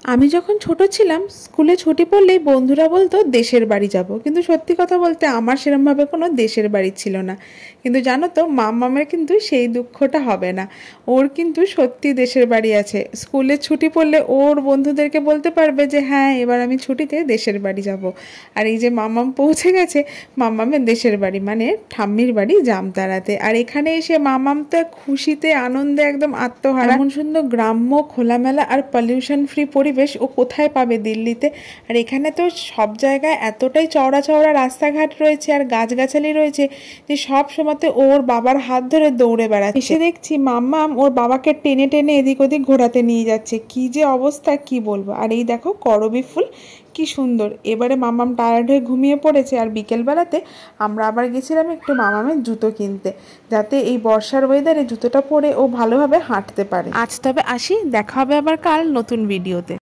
আমি যখন ছোট ছিলাম স্কুলে ছুটি পড়লেই বন্ধুরা বলতো দেশের বাড়ি যাব, কিন্তু সত্যি কথা বলতে আমার সেরমভাবে কোনো দেশের বাড়ি ছিল না। কিন্তু জানো তো, মাম্মামের কিন্তু সেই দুঃখটা হবে না। ওর কিন্তু সত্যি দেশের বাড়ি আছে। স্কুলে ছুটি পড়লে ওর বন্ধুদেরকে বলতে পারবে যে হ্যাঁ, এবার আমি ছুটিতে দেশের বাড়ি যাব। আর এই যে মাম্মাম পৌঁছে গেছে, মাম্মামের দেশের বাড়ি মানে ঠাম্মির বাড়ি জামতারাতে। আর এখানে এসে মাম্মাম তো খুশিতে আনন্দে একদম আত্মহারা। এমন সুন্দর গ্রাম্য খোলামেলা আর পলিউশন ফ্রি পরিবেশ ও কোথায় পাবে দিল্লিতে। আর এখানে তো সব জায়গায় এতটাই চওড়া চওড়া রাস্তাঘাট রয়েছে আর গাছগাছালি রয়েছে যে সব সময়তে ওর বাবার হাত ধরে দৌড়ে বেড়াচ্ছে। এসে দেখছি মাম্মাম ওর বাবাকে টেনে টেনে এদিক ওদিক ঘোরাতে নিয়ে যাচ্ছে। কি যে অবস্থা কি বলবো। আর এই দেখো করবী ফুল কি সুন্দর। এবারে মাম্মাম টায়ার্ড হয়ে ঘুমিয়ে পড়েছে। আর বিকেলবেলাতে আমরা আবার গেছিলাম একটু মাম্মামের জুতো কিনতে, যাতে এই বর্ষার ওয়েদারে জুতোটা পরে ও ভালোভাবে হাঁটতে পারে। আজ তবে আসি, দেখা হবে আবার কাল নতুন ভিডিওতে।